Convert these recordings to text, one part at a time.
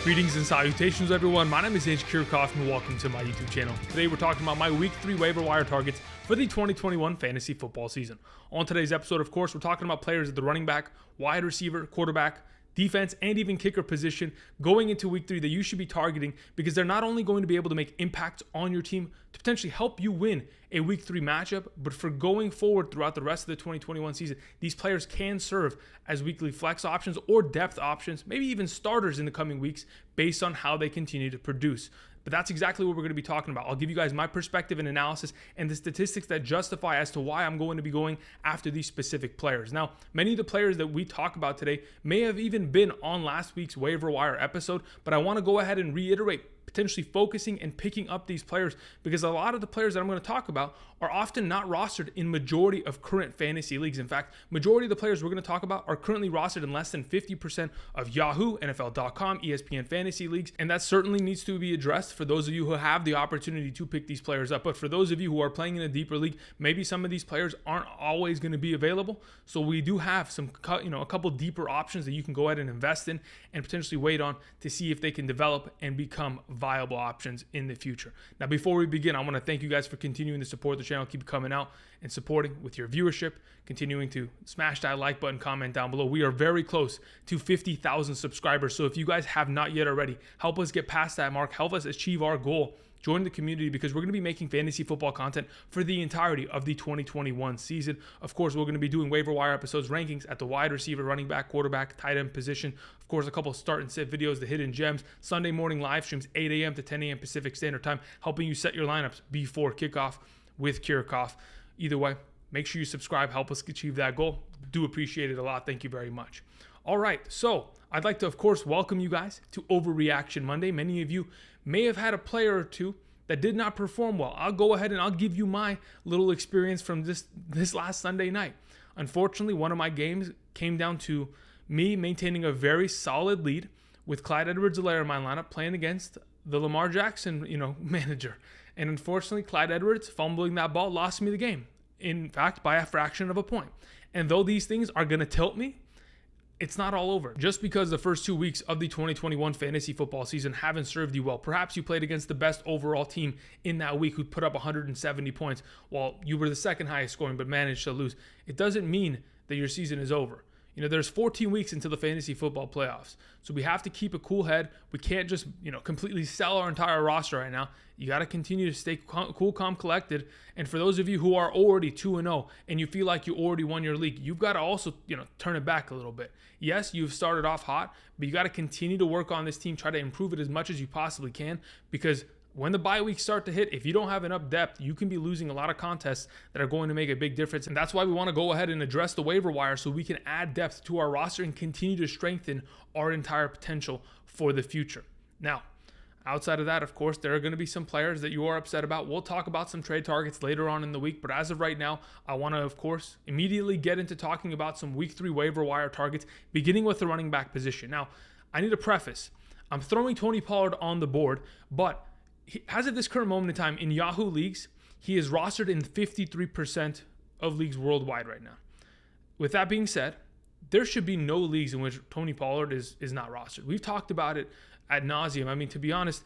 Greetings and salutations, everyone. My name is Kirk Cousins, and welcome to my YouTube channel. Today, we're talking about my Week 3 waiver wire targets for the 2021 fantasy football season. On today's episode, of course, we're talking about players at the running back, wide receiver, quarterback, defense, and even kicker position going into Week 3 that you should be targeting because they're not only going to be able to make impacts on your team to potentially help you win a Week 3 matchup, but for going forward throughout the rest of the 2021 season, these players can serve as weekly flex options or depth options, maybe even starters in the coming weeks based on how they continue to produce. But that's exactly what we're going to be talking about. I'll give you guys my perspective and analysis and the statistics that justify as to why I'm going to be going after these specific players. Now, many of the players that we talk about today may have even been on last week's waiver wire episode, but I want to go ahead and reiterate potentially focusing and picking up these players because a lot of the players that I'm going to talk about are often not rostered in majority of current fantasy leagues. In fact, majority of the players we're going to talk about are currently rostered in less than 50% of Yahoo, NFL.com, ESPN fantasy leagues, and that certainly needs to be addressed for those of you who have the opportunity to pick these players up. But for those of you who are playing in a deeper league, maybe some of these players aren't always going to be available. So we do have some, a couple deeper options that you can go ahead and invest in and potentially wait on to see if they can develop and become viable options in the future. Now, before we begin, I want to thank you guys for continuing to support the channel, keep coming out and supporting with your viewership, continuing to smash that like button, comment down below. We are very close to 50,000 subscribers. So if you guys have not yet already, help us get past that mark, help us achieve our goal. Join the community because we're going to be making fantasy football content for the entirety of the 2021 season. Of course, we're going to be doing waiver wire episodes, rankings at the wide receiver, running back, quarterback, tight end position. Of course, a couple of start and sit videos, the hidden gems, Sunday morning live streams, 8 a.m. to 10 a.m. Pacific Standard Time, helping you set your lineups before kickoff with Kirkoff. Either way, make sure you subscribe, help us achieve that goal. Do appreciate it a lot. Thank you very much. All right, so I'd like to, of course, welcome you guys to Overreaction Monday. Many of you may have had a player or two that did not perform well. I'll go ahead and I'll give you my little experience from this last Sunday night. Unfortunately, one of my games came down to me maintaining a very solid lead with Clyde Edwards-Helaire in my lineup playing against the Lamar Jackson, manager. And unfortunately, Clyde Edwards fumbling that ball lost me the game. In fact, by a fraction of a point. And though these things are going to tilt me, it's not all over. Just because the first 2 weeks of the 2021 fantasy football season haven't served you well, perhaps you played against the best overall team in that week who put up 170 points while you were the second highest scoring but managed to lose. It doesn't mean that your season is over. There's 14 weeks into the fantasy football playoffs. So we have to keep a cool head. We can't just, completely sell our entire roster right now. You got to continue to stay cool, calm, collected. And for those of you who are already 2-0 and you feel like you already won your league, you've got to also, turn it back a little bit. Yes, you've started off hot, but you got to continue to work on this team, try to improve it as much as you possibly can because when the bye weeks start to hit, if you don't have enough depth, you can be losing a lot of contests that are going to make a big difference. And that's why we want to go ahead and address the waiver wire so we can add depth to our roster and continue to strengthen our entire potential for the future. Now, outside of that, of course, there are going to be some players that you are upset about. We'll talk about some trade targets later on in the week. But as of right now, I want to, of course, immediately get into talking about some Week 3 waiver wire targets, beginning with the running back position. Now, I need to preface. I'm throwing Tony Pollard on the board, but as of this current moment in time, in Yahoo leagues, he is rostered in 53% of leagues worldwide right now. With that being said, there should be no leagues in which Tony Pollard is not rostered. We've talked about it ad nauseum. I mean, to be honest,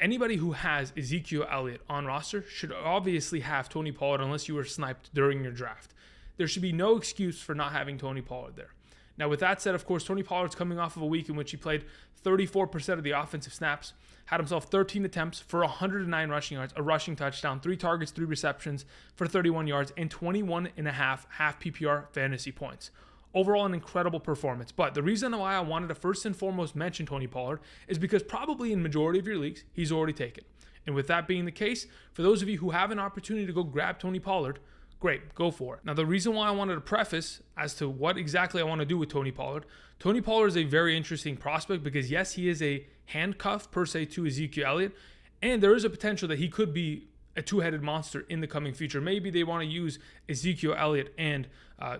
anybody who has Ezekiel Elliott on roster should obviously have Tony Pollard unless you were sniped during your draft. There should be no excuse for not having Tony Pollard there. Now, with that said, of course, Tony Pollard's coming off of a week in which he played 34% of the offensive snaps, had himself 13 attempts for 109 rushing yards, a rushing touchdown, 3 targets, 3 receptions for 31 yards, and 21.5 half PPR fantasy points. Overall, an incredible performance. But the reason why I wanted to first and foremost mention Tony Pollard is because probably in majority of your leagues, he's already taken. And with that being the case, for those of you who have an opportunity to go grab Tony Pollard, great, go for it. Now, the reason why I wanted to preface as to what exactly I want to do with Tony Pollard is a very interesting prospect because, yes, he is a handcuff per se to Ezekiel Elliott, and there is a potential that he could be a two-headed monster in the coming future. Maybe they want to use Ezekiel Elliott and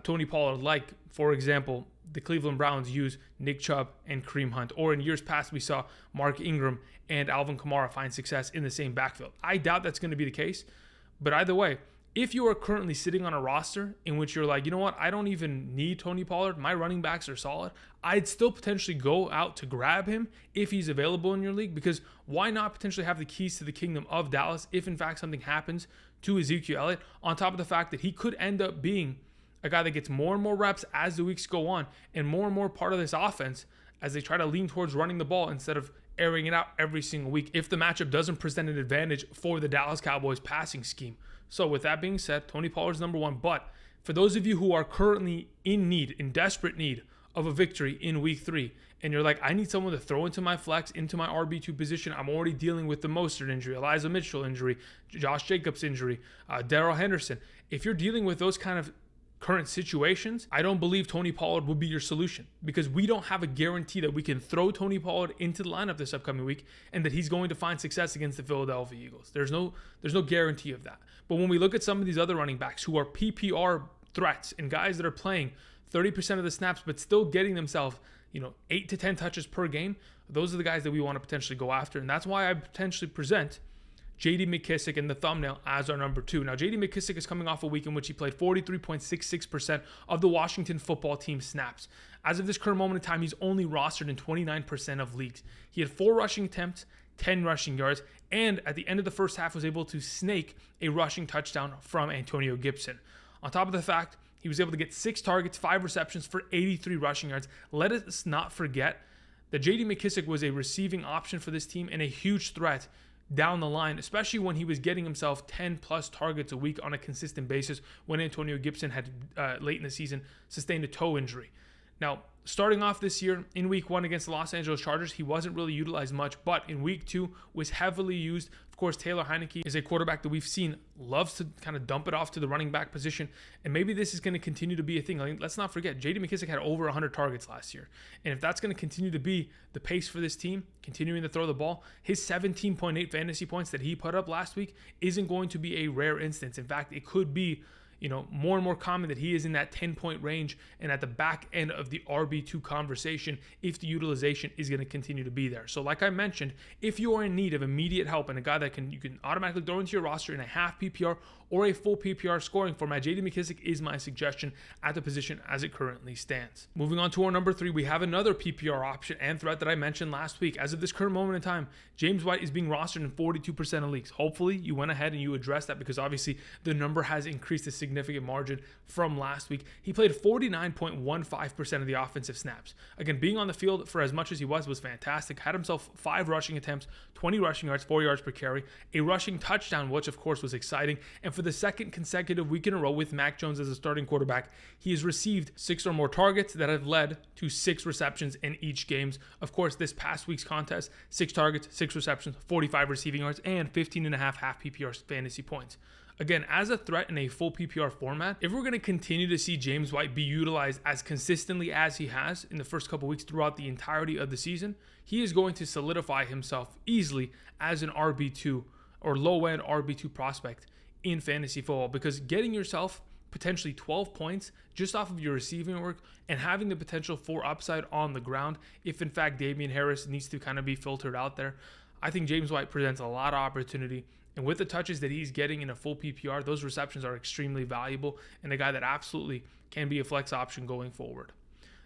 Tony Pollard like, for example, the Cleveland Browns use Nick Chubb and Kareem Hunt, or in years past we saw Mark Ingram and Alvin Kamara find success in the same backfield. I doubt that's going to be the case, but either way, If you are currently sitting on a roster in which you're like, you know what, I don't even need Tony Pollard, my running backs are solid, I'd still potentially go out to grab him if he's available in your league, because why not potentially have the keys to the kingdom of Dallas if in fact something happens to Ezekiel Elliott, on top of the fact that he could end up being a guy that gets more and more reps as the weeks go on and more part of this offense as they try to lean towards running the ball instead of airing it out every single week if the matchup doesn't present an advantage for the Dallas Cowboys passing scheme. So with that being said, Tony Pollard's number one. But for those of you who are currently in desperate need of a victory in week 3, and you're like, I need someone to throw into my flex, into my RB2 position. I'm already dealing with the Mostert injury, Elijah Mitchell injury, Josh Jacobs injury, Darrell Henderson. If you're dealing with those kind of current situations, I don't believe Tony Pollard will be your solution, because we don't have a guarantee that we can throw Tony Pollard into the lineup this upcoming week and that he's going to find success against the Philadelphia Eagles. There's no guarantee of that. But when we look at some of these other running backs who are PPR threats and guys that are playing 30% of the snaps but still getting themselves 8 to 10 touches per game, those are the guys that we want to potentially go after. And that's why I potentially present J.D. McKissic in the thumbnail as our number 2. Now, J.D. McKissic is coming off a week in which he played 43.66% of the Washington football team snaps. As of this current moment in time, he's only rostered in 29% of leagues. He had 4 rushing attempts, 10 rushing yards, and at the end of the first half was able to snake a rushing touchdown from Antonio Gibson. On top of the fact, he was able to get 6 targets, 5 receptions for 83 rushing yards. Let us not forget that J.D. McKissic was a receiving option for this team and a huge threat down the line, especially when he was getting himself 10 plus targets a week on a consistent basis when Antonio Gibson had late in the season sustained a toe injury. Now, starting off this year in week 1 against the Los Angeles Chargers, he wasn't really utilized much, but in week 2 was heavily used. Of course, Taylor Heineke is a quarterback that we've seen loves to kind of dump it off to the running back position, and maybe this is going to continue to be a thing. Let's not forget, J.D. McKissic had over 100 targets last year, and if that's going to continue to be the pace for this team, continuing to throw the ball, his 17.8 fantasy points that he put up last week isn't going to be a rare instance. In fact, it could be more and more common that he is in that 10-point range and at the back end of the RB2 conversation if the utilization is going to continue to be there. So like I mentioned, if you are in need of immediate help and a guy that you can automatically throw into your roster in a half PPR or a full PPR scoring format, J.D. McKissic is my suggestion at the position as it currently stands. Moving on to our number 3, we have another PPR option and threat that I mentioned last week. As of this current moment in time, James White is being rostered in 42% of leagues. Hopefully you went ahead and you addressed that, because obviously the number has increased a significant margin from last week. He played 49.15% of the offensive snaps. Again, being on the field for as much as he was fantastic. Had himself 5 rushing attempts, 20 rushing yards, 4 yards per carry, a rushing touchdown, which of course was exciting. And for the second consecutive week in a row with Mac Jones as a starting quarterback, he has received 6 or more targets that have led to 6 receptions in each games. Of course, this past week's contest, 6 targets, 6 receptions, 45 receiving yards, and 15.5 half PPR fantasy points. Again, as a threat in a full PPR format, if we're going to continue to see James White be utilized as consistently as he has in the first couple weeks throughout the entirety of the season, he is going to solidify himself easily as an RB2 or low-end RB2 prospect in fantasy football, because getting yourself potentially 12 points just off of your receiving work and having the potential for upside on the ground, if in fact Damian Harris needs to kind of be filtered out there, I think James White presents a lot of opportunity. And with the touches that he's getting in a full PPR, those receptions are extremely valuable and a guy that absolutely can be a flex option going forward.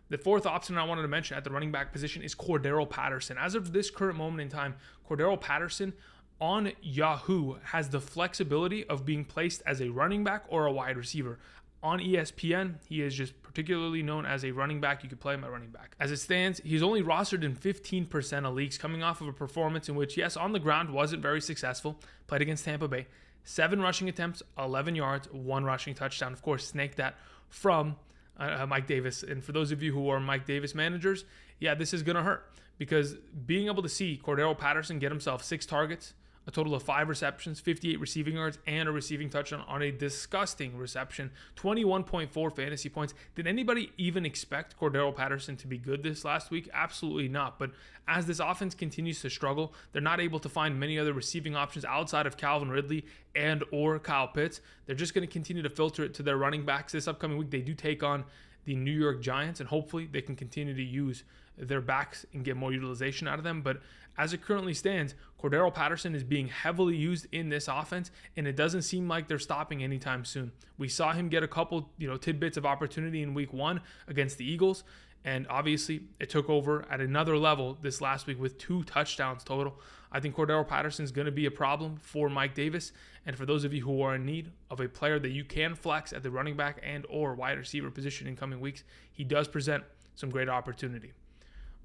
The fourth option I wanted to mention at the running back position is Cordarrelle Patterson. As of this current moment in time, Cordarrelle Patterson on Yahoo has the flexibility of being placed as a running back or a wide receiver. On ESPN, he is just particularly known as a running back. You could play him at running back. As it stands, he's only rostered in 15% of leagues, coming off of a performance in which, yes, on the ground wasn't very successful. Played against Tampa Bay. 7 rushing attempts, 11 yards, 1 rushing touchdown. Of course, snaked that from Mike Davis. And for those of you who are Mike Davis managers, yeah, this is going to hurt, because being able to see Cordarrelle Patterson get himself 6 targets, a total of 5 receptions, 58 receiving yards, and a receiving touchdown on a disgusting reception, 21.4 fantasy points. Did anybody even expect Cordarrelle Patterson to be good this last week? Absolutely not. But as this offense continues to struggle, they're not able to find many other receiving options outside of Calvin Ridley and or Kyle Pitts. They're just going to continue to filter it to their running backs. This upcoming week, they do take on the New York Giants, and hopefully they can continue to use their backs and get more utilization out of them. But As it currently stands, Cordarrelle Patterson is being heavily used in this offense, and it doesn't seem like they're stopping anytime soon. We saw him get a couple, tidbits of opportunity in week 1 against the Eagles, and obviously it took over at another level this last week with 2 touchdowns total. I think Cordarrelle Patterson is going to be a problem for Mike Davis, and for those of you who are in need of a player that you can flex at the running back and or wide receiver position in coming weeks, he does present some great opportunity.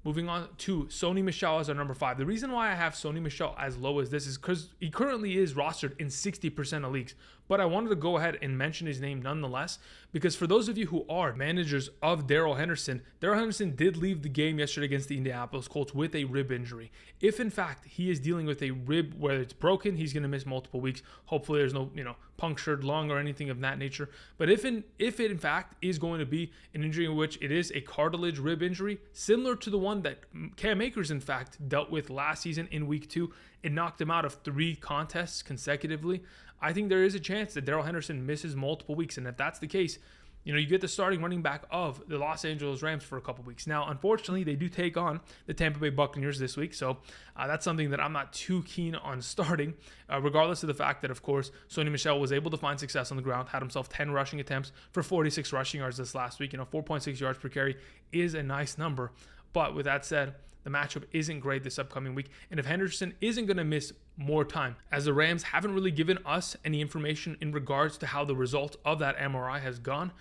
Moving on to Sony Michel as our number 5. The reason why I have Sony Michel as low as this is because he currently is rostered in 60% of leagues. But I wanted to go ahead and mention his name nonetheless, because for those of you who are managers of Darrell Henderson did leave the game yesterday against the Indianapolis Colts with a rib injury. If in fact he is dealing with a rib where it's broken, he's going to miss multiple weeks. Hopefully there's no punctured lung or anything of that nature. But if it in fact is going to be an injury in which it is a cartilage rib injury, similar to the one that Cam Akers in fact dealt with last season in week 2, it knocked him out of 3 contests consecutively. I think there is a chance that Darrell Henderson misses multiple weeks, and if that's the case, you get the starting running back of the Los Angeles Rams for a couple weeks. Now, unfortunately, they do take on the Tampa Bay Buccaneers this week, so that's something that I'm not too keen on starting, regardless of the fact that, of course, Sony Michel was able to find success on the ground, had himself 10 rushing attempts for 46 rushing yards this last week. 4.6 yards per carry is a nice number, but with that said, the matchup isn't great this upcoming week, and if Henderson isn't going to miss more time, as the Rams haven't really given us any information in regards to how the result of that MRI has gone,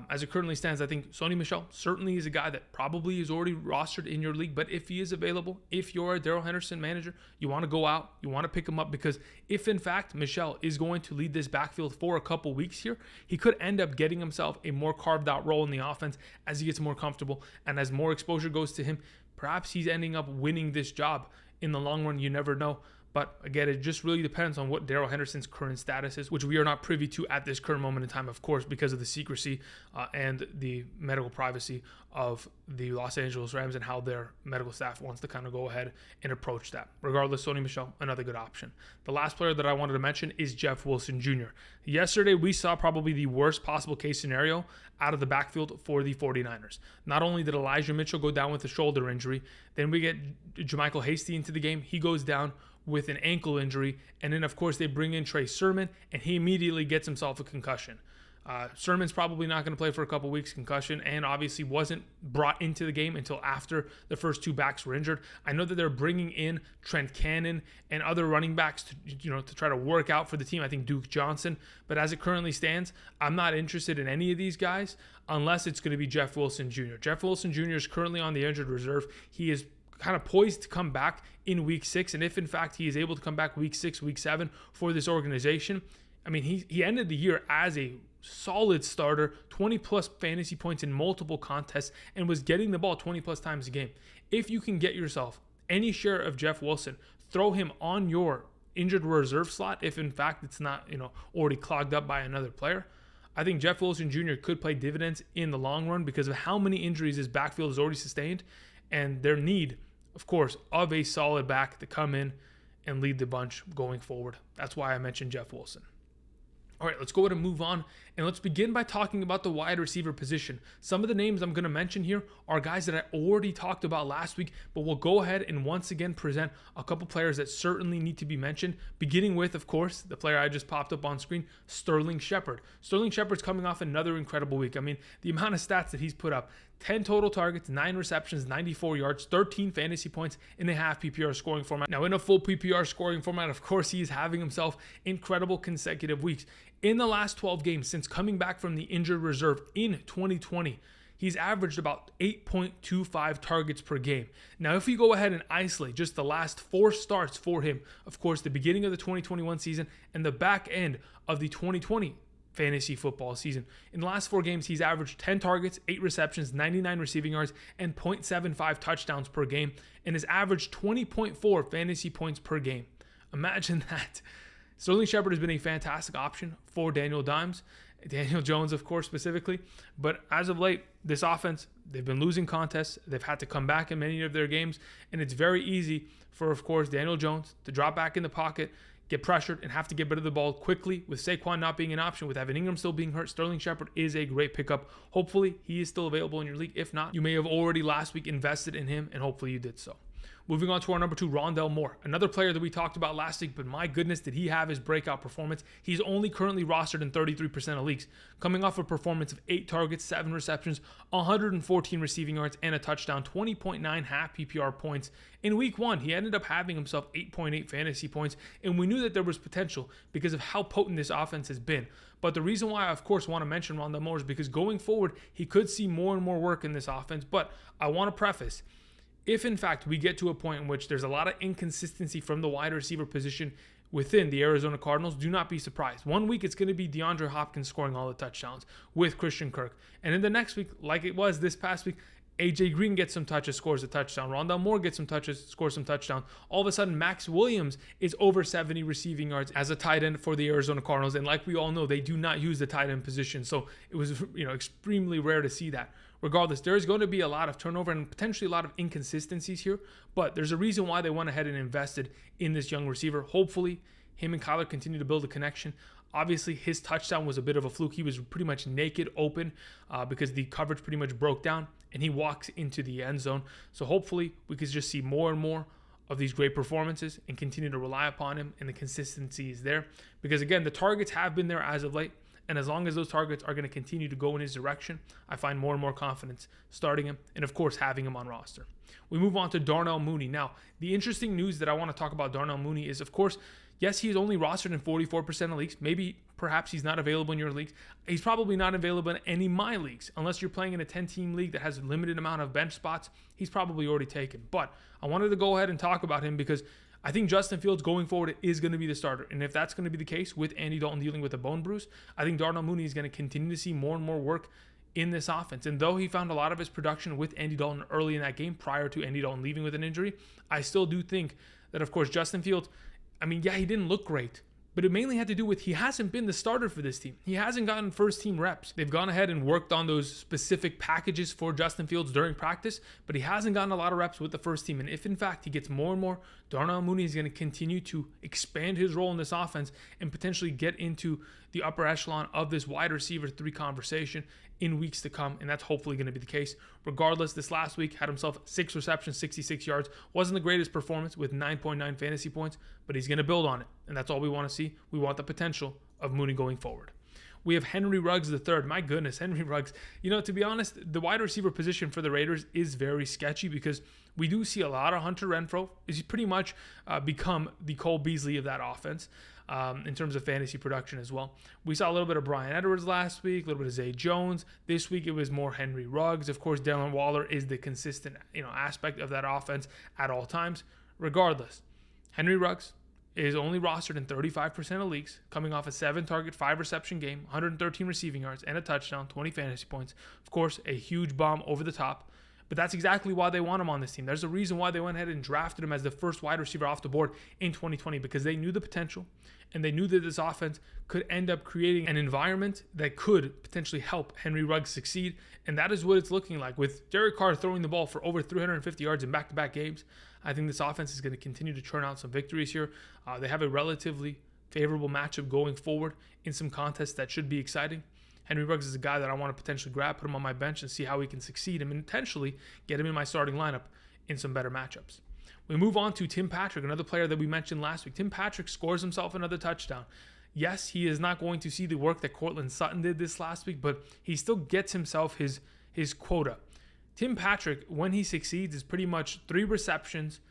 as it currently stands, I think Sony Michel certainly is a guy that probably is already rostered in your league, but if he is available, if you're a Darrell Henderson manager, you want to go out, you want to pick him up, because if in fact Michel is going to lead this backfield for a couple weeks here, he could end up getting himself a more carved out role in the offense as he gets more comfortable, and as more exposure goes to him, perhaps he's ending up winning this job in the long run. You never know. But again, it just really depends on what Darrell Henderson's current status is, which we are not privy to at this current moment in time, of course, because of the secrecy and the medical privacy of the Los Angeles Rams and how their medical staff wants to kind of go ahead and approach that. Regardless, Sony Michel, another good option. The last player that I wanted to mention is Jeff Wilson Jr. Yesterday, we saw probably the worst possible case scenario out of the backfield for the 49ers. Not only did Elijah Mitchell go down with a shoulder injury, then we get Jermichael Hasty into the game. He goes down with an ankle injury, and then of course they bring in Trey Sermon, and he immediately gets himself a concussion. Sermon's probably not going to play for a couple weeks, concussion, and obviously wasn't brought into the game until after the first 2 backs were injured. I know that they're bringing in Trent Cannon and other running backs to try to work out for the team. I think Duke Johnson, but as it currently stands, I'm not interested in any of these guys unless it's going to be Jeff Wilson Jr. Jeff Wilson Jr. is currently on the injured reserve. He is kind of poised to come back in week 6, and if in fact he is able to come back week 6, week 7 for this organization, I mean, he ended the year as a solid starter, 20 plus fantasy points in multiple contests, and was getting the ball 20 plus times a game. If you can get yourself any share of Jeff Wilson, throw him on your injured reserve slot if in fact it's not already clogged up by another player. I think Jeff Wilson Jr. could play dividends in the long run because of how many injuries his backfield has already sustained, and their need, of course, of a solid back to come in and lead the bunch going forward. That's why I mentioned Jeff Wilson. All right, let's go ahead and move on, and let's begin by talking about the wide receiver position. Some of the names I'm going to mention here are guys that I already talked about last week, but we'll go ahead and once again present a couple players that certainly need to be mentioned, beginning with, of course, the player I just popped up on screen, Sterling Shepard. Sterling Shepard's coming off another incredible week. I mean, the amount of stats that he's put up: 10 total targets, 9 receptions, 94 yards, 13 fantasy points in a half PPR scoring format. Now, in a full PPR scoring format, of course, he is having himself incredible consecutive weeks. In the last 12 games since coming back from the injured reserve in 2020, he's averaged about 8.25 targets per game. Now, if you go ahead and isolate just the last 4 starts for him, of course, the beginning of the 2021 season and the back end of the 2020 fantasy football season. In the last 4 games, he's averaged 10 targets, 8 receptions, 99 receiving yards, and 0.75 touchdowns per game, and has averaged 20.4 fantasy points per game. Imagine that. Sterling Shepard has been a fantastic option for Daniel Jones, of course, specifically. But as of late, this offense, they've been losing contests. They've had to come back in many of their games, and it's very easy for, of course, Daniel Jones to drop back in the pocket, get pressured, and have to get rid of the ball quickly. With Saquon not being an option, with Evan Ingram still being hurt, Sterling Shepard is a great pickup. Hopefully, he is still available in your league. If not, you may have already last week invested in him, and hopefully you did so. Moving on to our number 2, Rondale Moore, another player that we talked about last week, but my goodness, did he have his breakout performance. He's only currently rostered in 33% of leagues, coming off a performance of 8 targets, 7 receptions, 114 receiving yards, and a touchdown, 20.9 half PPR points. In week 1, he ended up having himself 8.8 fantasy points, and we knew that there was potential because of how potent this offense has been. But the reason why I, of course, want to mention Rondale Moore is because going forward, he could see more and more work in this offense. But I want to preface, if in fact we get to a point in which there's a lot of inconsistency from the wide receiver position within the Arizona Cardinals, do not be surprised. 1 week it's going to be DeAndre Hopkins scoring all the touchdowns with Christian Kirk. And in the next week, like it was this past week, AJ Green gets some touches, scores a touchdown. Rondale Moore gets some touches, scores some touchdowns. All of a sudden, Max Williams is over 70 receiving yards as a tight end for the Arizona Cardinals. And like we all know, they do not use the tight end position. So it was, extremely rare to see that. Regardless, there is going to be a lot of turnover and potentially a lot of inconsistencies here. But there's a reason why they went ahead and invested in this young receiver. Hopefully, him and Kyler continue to build a connection. Obviously, his touchdown was a bit of a fluke. He was pretty much naked open because the coverage pretty much broke down, and he walks into the end zone. So hopefully, we could just see more and more of these great performances and continue to rely upon him, and the consistency is there. Because again, the targets have been there as of late, and as long as those targets are going to continue to go in his direction, I find more and more confidence starting him and, of course, having him on roster. We move on to Darnell Mooney. Now, the interesting news that I want to talk about Darnell Mooney is, of course, yes, he is only rostered in 44% of leagues. Perhaps he's not available in your leagues. He's probably not available in any of my leagues. Unless you're playing in a 10-team league that has a limited amount of bench spots, he's probably already taken. But I wanted to go ahead and talk about him because I think Justin Fields going forward is going to be the starter. And if that's going to be the case with Andy Dalton dealing with a bone bruise, I think Darnell Mooney is going to continue to see more and more work in this offense. And though he found a lot of his production with Andy Dalton early in that game prior to Andy Dalton leaving with an injury, I still do think that, of course, Justin Fields, he didn't look great, but it mainly had to do with he hasn't been the starter for this team. He hasn't gotten first team reps. They've gone ahead and worked on those specific packages for Justin Fields during practice, but he hasn't gotten a lot of reps with the first team. And if in fact he gets more and more, Darnell Mooney is going to continue to expand his role in this offense and potentially get into the upper echelon of this wide receiver 3 conversation in weeks to come, and that's hopefully going to be the case. Regardless, this last week had himself 6 receptions, 66 yards. Wasn't the greatest performance with 9.9 fantasy points, but he's going to build on it, and that's all we want to see. We want the potential of Mooney going forward. We have Henry Ruggs III. My goodness, Henry Ruggs. To be honest, the wide receiver position for the Raiders is very sketchy because we do see a lot of Hunter Renfrow. He's pretty much become the Cole Beasley of that offense. In terms of fantasy production as well. We saw a little bit of Bryan Edwards last week, a little bit of Zay Jones. This week it was more Henry Ruggs. Of course, Darren Waller is the consistent aspect of that offense at all times. Regardless, Henry Ruggs is only rostered in 35% of leagues, coming off a 7-target, 5-reception game, 113 receiving yards, and a touchdown, 20 fantasy points. Of course, a huge bomb over the top. But that's exactly why they want him on this team. There's a reason why they went ahead and drafted him as the first wide receiver off the board in 2020, because they knew the potential and they knew that this offense could end up creating an environment that could potentially help Henry Ruggs succeed. And that is what it's looking like. With Derek Carr throwing the ball for over 350 yards in back-to-back games, I think this offense is going to continue to churn out some victories here. They have a relatively favorable matchup going forward in some contests that should be exciting. Henry Ruggs is a guy that I want to potentially grab, put him on my bench, and see how he can succeed and potentially get him in my starting lineup in some better matchups. We move on to Tim Patrick, another player that we mentioned last week. Tim Patrick scores himself another touchdown. Yes, he is not going to see the work that Courtland Sutton did this last week, but he still gets himself his quota. Tim Patrick, when he succeeds, is pretty much 3 receptions,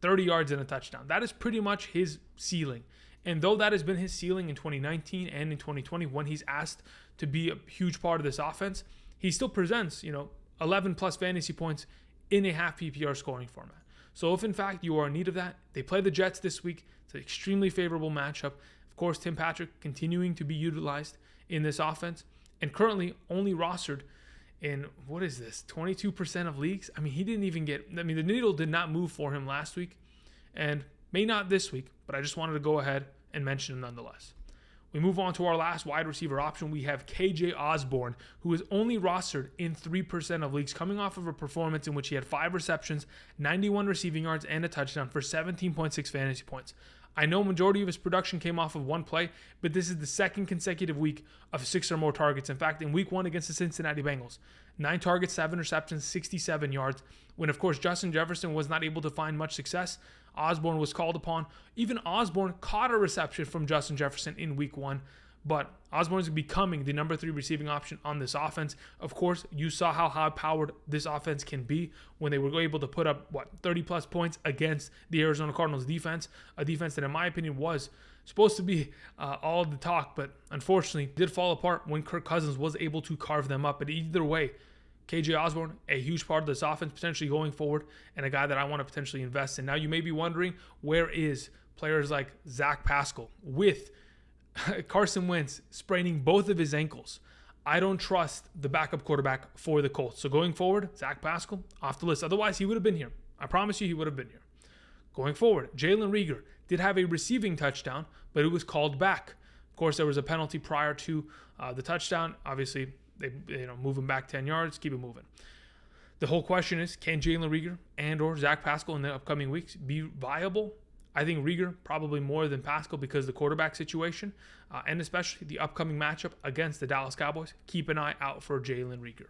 30 yards, and a touchdown. That is pretty much his ceiling. And though that has been his ceiling in 2019 and in 2020 when he's asked to be a huge part of this offense, he still presents, 11 plus fantasy points in a half PPR scoring format. So if in fact you are in need of that, they play the Jets this week. It's an extremely favorable matchup. Of course, Tim Patrick continuing to be utilized in this offense and currently only rostered in, 22% of leagues? He didn't even the needle did not move for him last week and may not this week, but I just wanted to go ahead and mention him nonetheless. We move on to our last wide receiver option. We have KJ Osborn, who is only rostered in 3% of leagues, coming off of a performance in which he had 5 receptions, 91 receiving yards, and a touchdown for 17.6 fantasy points. I know majority of his production came off of one play, but this is the second consecutive week of 6 or more targets. In fact, in week 1 against the Cincinnati Bengals, 9 targets, 7 receptions, 67 yards. When, of course, Justin Jefferson was not able to find much success, Osborn was called upon. Even Osborn caught a reception from Justin Jefferson in week 1. But Osborn is becoming the number 3 receiving option on this offense. Of course, you saw how high-powered this offense can be when they were able to put up, 30-plus points against the Arizona Cardinals defense, a defense that, in my opinion, was supposed to be all the talk, but unfortunately did fall apart when Kirk Cousins was able to carve them up. But either way, KJ Osborn, a huge part of this offense potentially going forward, and a guy that I want to potentially invest in. Now, you may be wondering, where is players like Zach Pascal with Carson Wentz spraining both of his ankles? I don't trust the backup quarterback for the Colts. So going forward, Zach Pascal off the list. Otherwise, he would have been here. I promise you he would have been here. Going forward, Jalen Reagor did have a receiving touchdown, but it was called back. Of course, there was a penalty prior to the touchdown. Obviously, they move him back 10 yards, keep it moving. The whole question is, can Jalen Reagor and or Zach Pascal in the upcoming weeks be viable? I think Reagor probably more than Pascal because of the quarterback situation, and especially the upcoming matchup against the Dallas Cowboys. Keep an eye out for Jalen Reagor.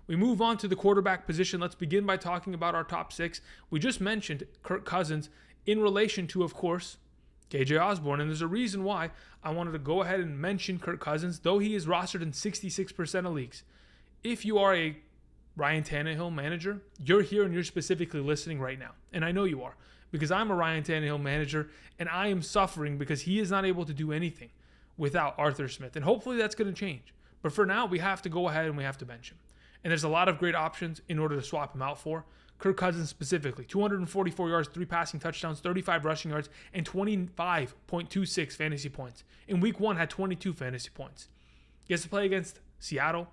We move on to the quarterback position. Let's begin by talking about our top 6. We just mentioned Kirk Cousins in relation to, of course, KJ Osborn, and there's a reason why I wanted to go ahead and mention Kirk Cousins, though he is rostered in 66% of leagues. If you are a Ryan Tannehill manager, you're here and you're specifically listening right now, and I know you are, because I'm a Ryan Tannehill manager, and I am suffering because he is not able to do anything without Arthur Smith. And hopefully that's going to change. But for now, we have to go ahead and we have to bench him. And there's a lot of great options in order to swap him out for. Kirk Cousins specifically, 244 yards, 3 passing touchdowns, 35 rushing yards, and 25.26 fantasy points. In week 1, had 22 fantasy points. He has to play against Seattle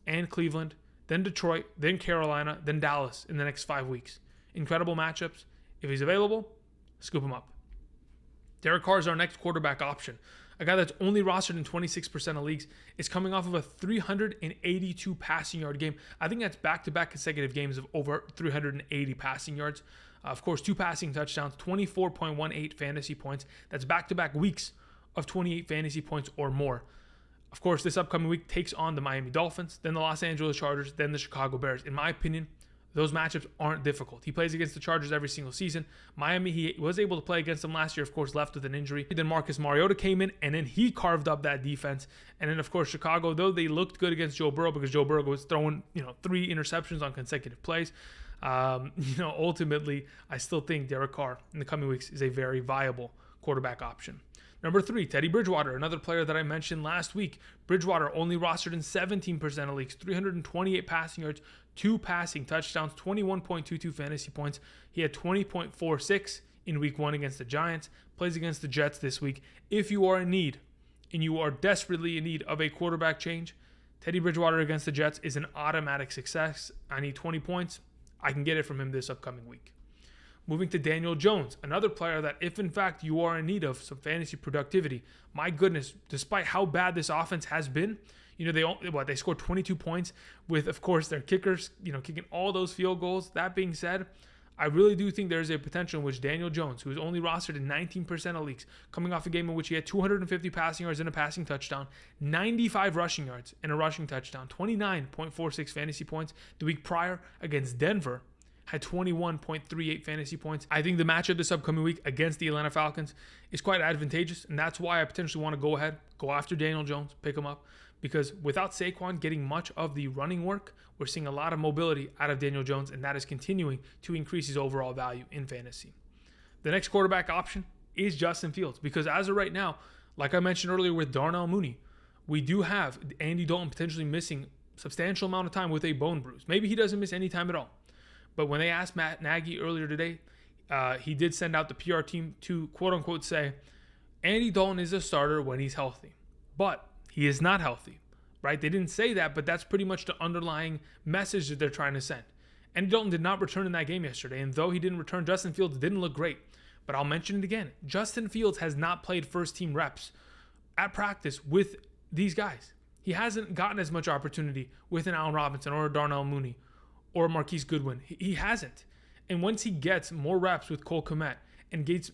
and Cleveland, then Detroit, then Carolina, then Dallas in the next 5 weeks. Incredible matchups. If he's available, scoop him up. Derek Carr is our next quarterback option. A guy that's only rostered in 26% of leagues is coming off of a 382 passing yard game. I think that's back-to-back consecutive games of over 380 passing yards. Of course, 2 passing touchdowns, 24.18 fantasy points. That's back-to-back weeks of 28 fantasy points or more. Of course, this upcoming week takes on the Miami Dolphins, then the Los Angeles Chargers, then the Chicago Bears. In my opinion, those matchups aren't difficult. He plays against the Chargers every single season. Miami, he was able to play against them last year, of course, left with an injury. Then Marcus Mariota came in, and then he carved up that defense. And then, of course, Chicago, though they looked good against Joe Burrow because Joe Burrow was throwing, 3 interceptions on consecutive plays. Ultimately, I still think Derek Carr in the coming weeks is a very viable quarterback option. Number 3, Teddy Bridgewater, another player that I mentioned last week. Bridgewater only rostered in 17% of leagues, 328 passing yards, 2 passing touchdowns, 21.22 fantasy points. He had 20.46 in week 1 against the Giants, plays against the Jets this week. If you are in need, and you are desperately in need of a quarterback change, Teddy Bridgewater against the Jets is an automatic success. I need 20 points. I can get it from him this upcoming week. Moving to Daniel Jones, another player that if in fact you are in need of some fantasy productivity, my goodness, despite how bad this offense has been, they scored 22 points with, of course, their kickers, kicking all those field goals. That being said, I really do think there's a potential in which Daniel Jones, who is only rostered in 19% of leagues, coming off a game in which he had 250 passing yards and a passing touchdown, 95 rushing yards and a rushing touchdown, 29.46 fantasy points. The week prior against Denver, had 21.38 fantasy points. I think the matchup this upcoming week against the Atlanta Falcons is quite advantageous, and that's why I potentially want to go after Daniel Jones, pick him up, because without Saquon getting much of the running work, we're seeing a lot of mobility out of Daniel Jones, and that is continuing to increase his overall value in fantasy. The next quarterback option is Justin Fields, because as of right now, like I mentioned earlier with Darnell Mooney, we do have Andy Dalton potentially missing a substantial amount of time with a bone bruise. Maybe he doesn't miss any time at all. But when they asked Matt Nagy earlier today, he did send out the PR team to quote-unquote say, Andy Dalton is a starter when he's healthy. But he is not healthy, right? They didn't say that, but that's pretty much the underlying message that they're trying to send. Andy Dalton did not return in that game yesterday, and though he didn't return, Justin Fields didn't look great. But I'll mention it again. Justin Fields has not played first-team reps at practice with these guys. He hasn't gotten as much opportunity with an Allen Robinson or a Darnell Mooney or Marquise Goodwin. He hasn't. And once he gets more reps with Cole Kmet and gains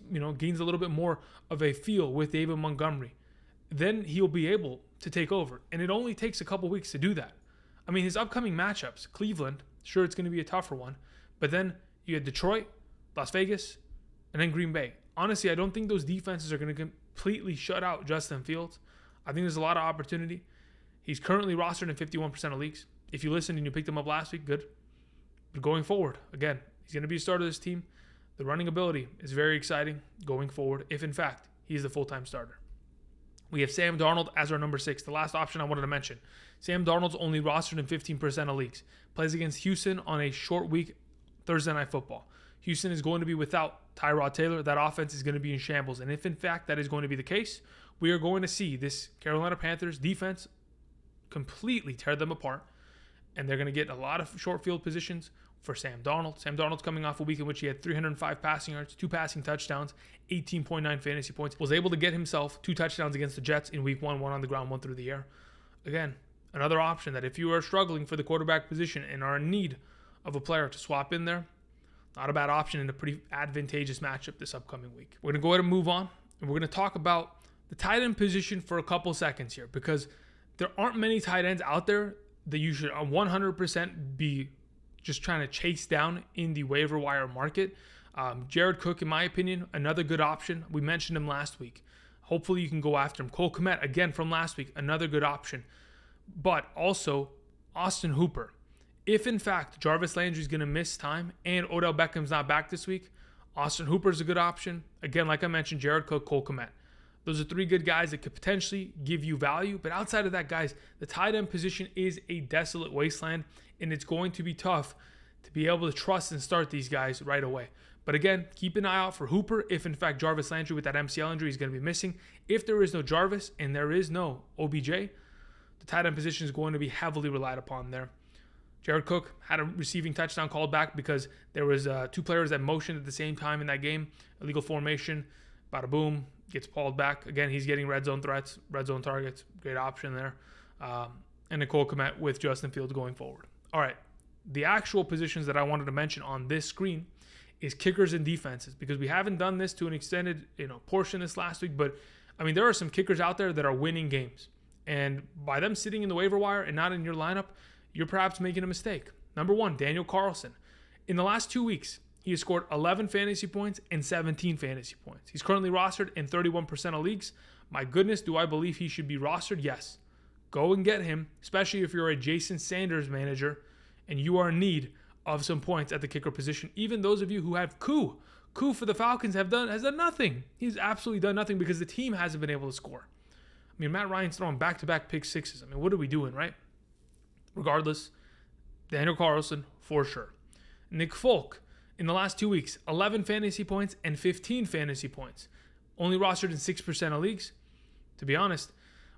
a little bit more of a feel with David Montgomery, then he'll be able to take over. And it only takes a couple weeks to do that. I mean, his upcoming matchups, Cleveland, sure, it's going to be a tougher one, but then you had Detroit, Las Vegas, and then Green Bay. Honestly, I don't think those defenses are going to completely shut out Justin Fields. I think there's a lot of opportunity. He's currently rostered in 51% of leagues. If you listened and you picked him up last week, good. But going forward, again, he's going to be a starter of this team. The running ability is very exciting going forward, if in fact he is the full-time starter. We have Sam Darnold as our number 6, the last option I wanted to mention. Sam Darnold's only rostered in 15% of leagues. Plays against Houston on a short week, Thursday Night Football. Houston is going to be without Tyrod Taylor. That offense is going to be in shambles. And if in fact that is going to be the case, we are going to see this Carolina Panthers defense completely tear them apart. And they're going to get a lot of short field positions for Sam Darnold. Sam Darnold's coming off a week in which he had 305 passing yards, 2 passing touchdowns, 18.9 fantasy points. Was able to get himself 2 touchdowns against the Jets in week 1, 1 on the ground, 1 through the air. Again, another option that if you are struggling for the quarterback position and are in need of a player to swap in there, not a bad option in a pretty advantageous matchup this upcoming week. We're going to go ahead and move on, and we're going to talk about the tight end position for a couple seconds here, because there aren't many tight ends out there that you should 100% be just trying to chase down in the waiver wire market. Jared Cook, in my opinion, another good option. We mentioned him last week. Hopefully you can go after him. Cole Kmet, again from last week, another good option. But also Austin Hooper. If in fact Jarvis Landry is going to miss time and Odell Beckham's not back this week, Austin Hooper is a good option. Again, like I mentioned, Jared Cook, Cole Kmet. Those are 3 good guys that could potentially give you value. But outside of that, guys, the tight end position is a desolate wasteland, and it's going to be tough to be able to trust and start these guys right away. But again, keep an eye out for Hooper. If in fact Jarvis Landry with that MCL injury is going to be missing. If there is no Jarvis and there is no OBJ, the tight end position is going to be heavily relied upon there. Jared Cook had a receiving touchdown called back because there was 2 players that motioned at the same time in that game. Illegal formation, bada boom, gets called back. Again, he's getting red zone threats, red zone targets. Great option there. And Nicole Kmet with Justin Fields going forward. All right, the actual positions that I wanted to mention on this screen is kickers and defenses, because we haven't done this to an extended portion this last week. But I mean, there are some kickers out there that are winning games, and by them sitting in the waiver wire and not in your lineup, you're perhaps making a mistake. Number 1, Daniel Carlson. In the last 2 weeks, he has scored 11 fantasy points and 17 fantasy points. He's currently rostered in 31% of leagues. My goodness, do I believe he should be rostered? Yes. Go and get him, especially if you're a Jason Sanders manager and you are in need of some points at the kicker position. Even those of you who have Koo for the Falcons has done nothing. He's absolutely done nothing because the team hasn't been able to score. I mean, Matt Ryan's throwing back-to-back pick sixes. I mean, what are we doing, right? Regardless, Daniel Carlson for sure. Nick Folk, in the last 2 weeks, 11 fantasy points and 15 fantasy points. Only rostered in 6% of leagues. To be honest,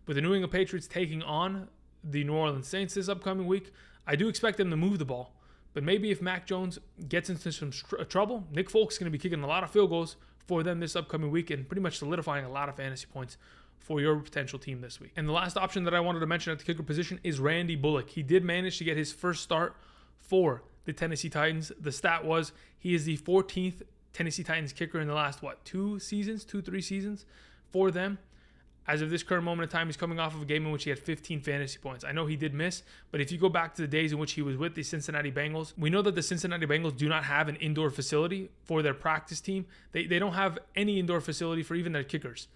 with the New England Patriots taking on the New Orleans Saints this upcoming week, I do expect them to move the ball. But maybe if Mac Jones gets into some trouble, Nick Folk's going to be kicking a lot of field goals for them this upcoming week and pretty much solidifying a lot of fantasy points for your potential team this week. And the last option that I wanted to mention at the kicker position is Randy Bullock. He did manage to get his first start for the Tennessee Titans. The stat was he is the 14th Tennessee Titans kicker in the last, 3 seasons for them. As of this current moment in time, he's coming off of a game in which he had 15 fantasy points. I know he did miss, but if you go back to the days in which he was with the Cincinnati Bengals, we know that the Cincinnati Bengals do not have an indoor facility for their practice team. They don't have any indoor facility for even their kickers.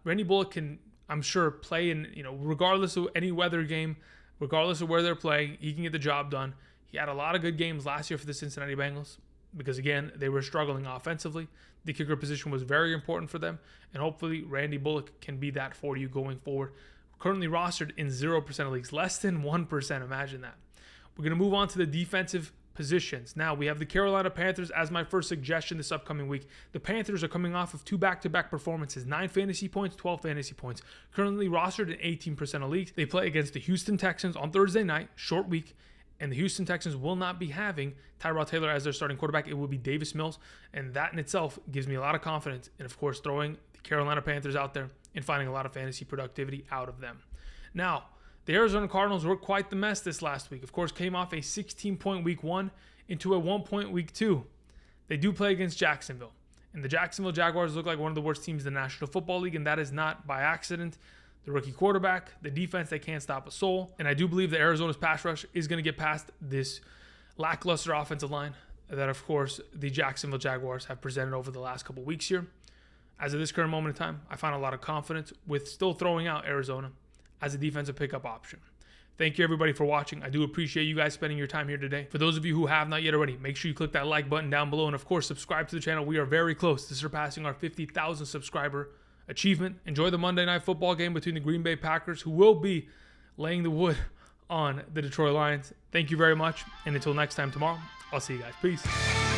Randy Bullock can, I'm sure, play in, regardless of any weather game, regardless of where they're playing, he can get the job done. He had a lot of good games last year for the Cincinnati Bengals because, again, they were struggling offensively. The kicker position was very important for them, and hopefully Randy Bullock can be that for you going forward. Currently rostered in 0% of leagues, less than 1%. Imagine that. We're going to move on to the defensive positions. Now, we have the Carolina Panthers as my first suggestion this upcoming week. The Panthers are coming off of 2 back-to-back performances, 9 fantasy points, 12 fantasy points. Currently rostered in 18% of leagues. They play against the Houston Texans on Thursday night, short week, and the Houston Texans will not be having Tyrod Taylor as their starting quarterback. It will be Davis Mills, and that in itself gives me a lot of confidence in, of course, throwing the Carolina Panthers out there and finding a lot of fantasy productivity out of them. Now, the Arizona Cardinals were quite the mess this last week. Of course, came off a 16-point week 1 into a 1-point week 2. They do play against Jacksonville, And the Jacksonville Jaguars look like one of the worst teams in the National Football League, and that is not by accident. The rookie quarterback, the defense, they can't stop a soul. And I do believe that Arizona's pass rush is going to get past this lackluster offensive line that, of course, the Jacksonville Jaguars have presented over the last couple weeks here. As of this current moment in time, I find a lot of confidence with still throwing out Arizona as a defensive pickup option. Thank you, everybody, for watching. I do appreciate you guys spending your time here today. For those of you who have not yet already, make sure you click that like button down below. And, of course, subscribe to the channel. We are very close to surpassing our 50,000 subscriber achievement. Enjoy the Monday Night Football game between the Green Bay Packers, who will be laying the wood on the Detroit Lions. Thank you very much. And until next time tomorrow, I'll see you guys. Peace.